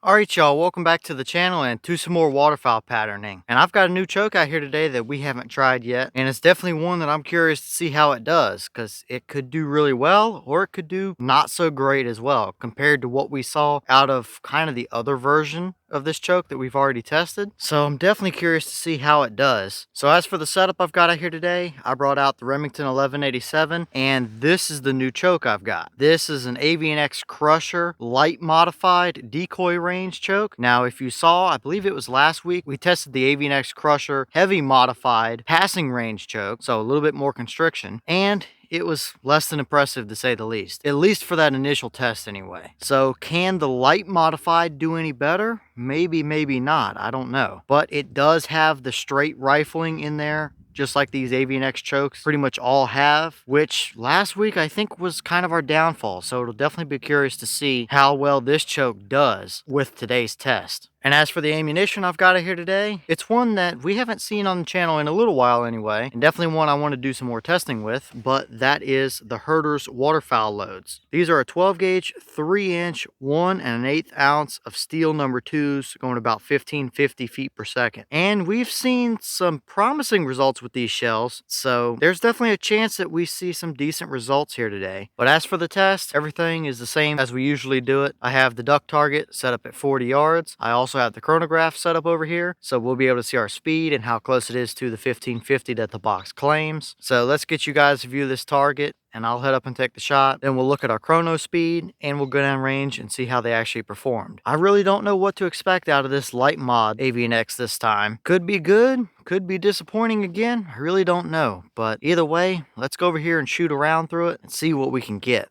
Alright y'all, welcome back to the channel and to some more waterfowl patterning. And I've got a new choke out here today that we haven't tried yet. And it's definitely one that I'm curious to see how it does. Because it could do really well or it could do not so great as well. Compared to what we saw out of kind of the other version of this choke that we've already tested. So I'm definitely curious to see how it does. So as for the setup I've got out here today, I brought out the Remington 1187. And this is the new choke I've got. This is an Avian-X Crusher light modified decoy range choke. Now, if you saw, I believe it was last week, we tested the Avian-X Crusher heavy modified passing range choke, so a little bit more constriction, and it was less than impressive to say the least. At least for that initial test anyway. So can the light modified do any better? Maybe, maybe not. I don't know. But it does have the straight rifling in there, just like these Avian-X chokes pretty much all have, which last week I think was kind of our downfall. So it'll definitely be curious to see how well this choke does with today's test. And as for the ammunition I've got here today, it's one that we haven't seen on the channel in a little while anyway, and definitely one I want to do some more testing with, but that is the Herter's waterfowl loads. These are a 12 gauge, 3-inch, 1 1/8 ounce of steel number 2s going about 1550 feet per second. And we've seen some promising results with these shells, so there's definitely a chance that we see some decent results here today. But as for the test, everything is the same as we usually do it. I have the duck target set up at 40 yards. I also have the chronograph set up over here, so we'll be able to see our speed and how close it is to the 1550 that the box claims. So let's get you guys to view this target, and I'll head up and take the shot. Then we'll look at our chrono speed, and we'll go down range and see how they actually performed. I really don't know what to expect out of this light mod Avian-X this time. Could be good, could be disappointing again. I really don't know. But either way, let's go over here and shoot around through it and see what we can get.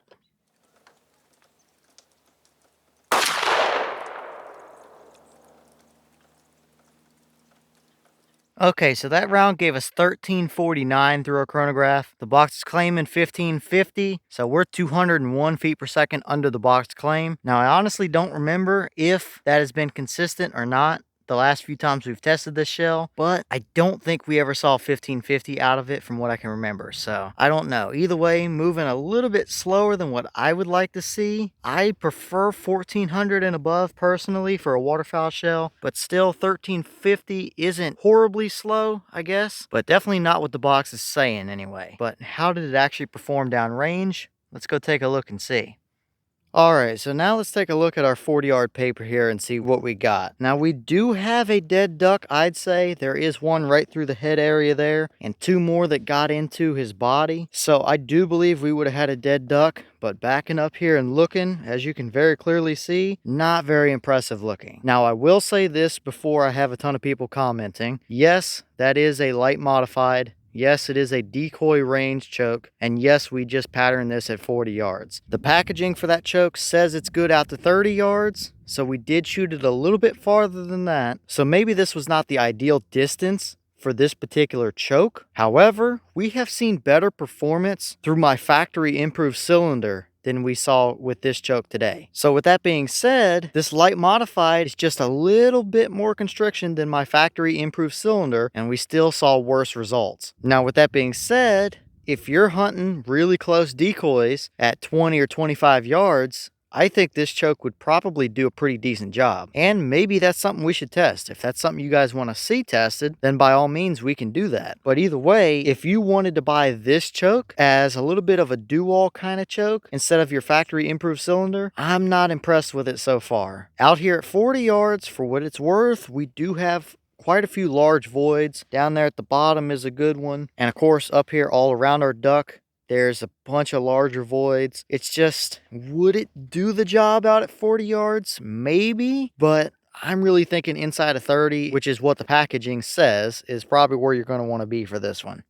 Okay, so that round gave us 1349 through our chronograph. The box is claiming 1550, so we're 201 feet per second under the box claim. Now, I honestly don't remember if that has been consistent or not the last few times we've tested this shell, but I don't think we ever saw 1550 out of it from what I can remember, so I don't know. Either way, moving a little bit slower than what I would like to see. I prefer 1400 and above personally for a waterfowl shell, but still 1350 isn't horribly slow, I guess, but definitely not what the box is saying anyway. But how did it actually perform downrange? Let's go take a look and see. Alright, so now let's take a look at our 40-yard paper here and see what we got. Now, we do have a dead duck, I'd say. There is one right through the head area there, and 2 more that got into his body. So I do believe we would have had a dead duck, but backing up here and looking, as you can very clearly see, not very impressive looking. Now, I will say this before I have a ton of people commenting. Yes, that is a light modified. Yes, it is a decoy range choke, and yes, we just patterned this at 40 yards. The packaging for that choke says it's good out to 30 yards, so we did shoot it a little bit farther than that. So maybe this was not the ideal distance for this particular choke. However, we have seen better performance through my factory improved cylinder than we saw with this choke today. So with that being said, this light modified is just a little bit more constriction than my factory improved cylinder, and we still saw worse results. Now with that being said, if you're hunting really close decoys at 20 or 25 yards, I think this choke would probably do a pretty decent job. And maybe that's something we should test. If that's something you guys want to see tested, then by all means we can do that. But either way, if you wanted to buy this choke as a little bit of a do-all kind of choke instead of your factory improved cylinder, I'm not impressed with it so far. Out here at 40 yards, for what it's worth, we do have quite a few large voids. Down there at the bottom is a good one. And of course, up here all around our duck, there's a bunch of larger voids. It's just, would it do the job out at 40 yards? Maybe, but I'm really thinking inside of 30, which is what the packaging says, is probably where you're going to want to be for this one.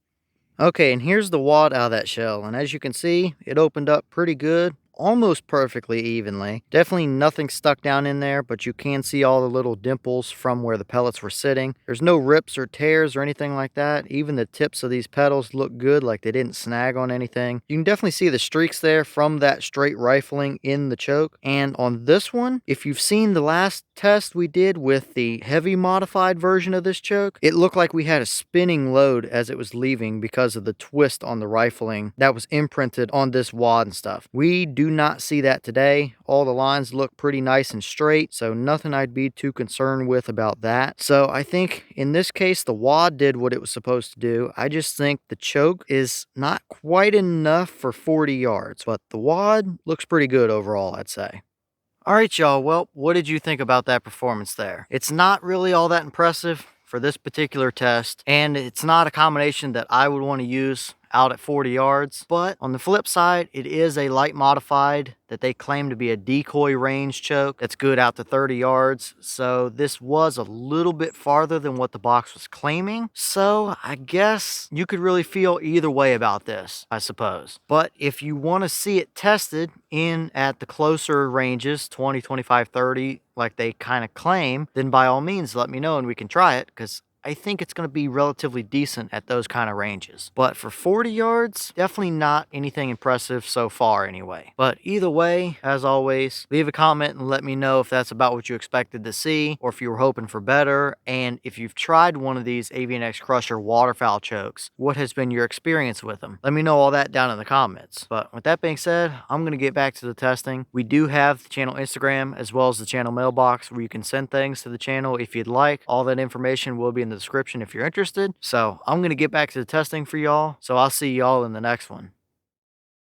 Okay, and here's the wad out of that shell. And as you can see, it opened up pretty good. Almost perfectly evenly. Definitely nothing stuck down in there, but you can see all the little dimples from where the pellets were sitting. There's no rips or tears or anything like that. Even the tips of these petals look good, like they didn't snag on anything. You can definitely see the streaks there from that straight rifling in the choke. And on this one, if you've seen the last test we did with the heavy modified version of this choke, it looked like we had a spinning load as it was leaving because of the twist on the rifling that was imprinted on this wad and stuff. We do do not see that today. All the lines look pretty nice and straight, so nothing I'd be too concerned with about that. So I think in this case, the wad did what it was supposed to do. I just think the choke is not quite enough for 40 yards, but the wad looks pretty good overall, I'd say. All right, y'all. Well, what did you think about that performance there? It's not really all that impressive for this particular test, and it's not a combination that I would want to use out at 40 yards. But on the flip side, it is a light modified that they claim to be a decoy range choke that's good out to 30 yards. So this was a little bit farther than what the box was claiming. So I guess you could really feel either way about this, I suppose. But if you want to see it tested in at the closer ranges, 20, 25, 30, like they kind of claim, then by all means, let me know and we can try it, because I think it's going to be relatively decent at those kind of ranges. But for 40 yards, definitely not anything impressive so far anyway. But either way, as always, leave a comment and let me know if that's about what you expected to see, or if you were hoping for better. And if you've tried one of these Avian-X Crusher waterfowl chokes, what has been your experience with them? Let me know all that down in the comments. But with that being said, I'm going to get back to the testing. We do have the channel Instagram as well as the channel mailbox where you can send things to the channel if you'd like. All that information will be in the description if you're interested. So I'm going to get back to the testing for y'all. So I'll see y'all in the next one.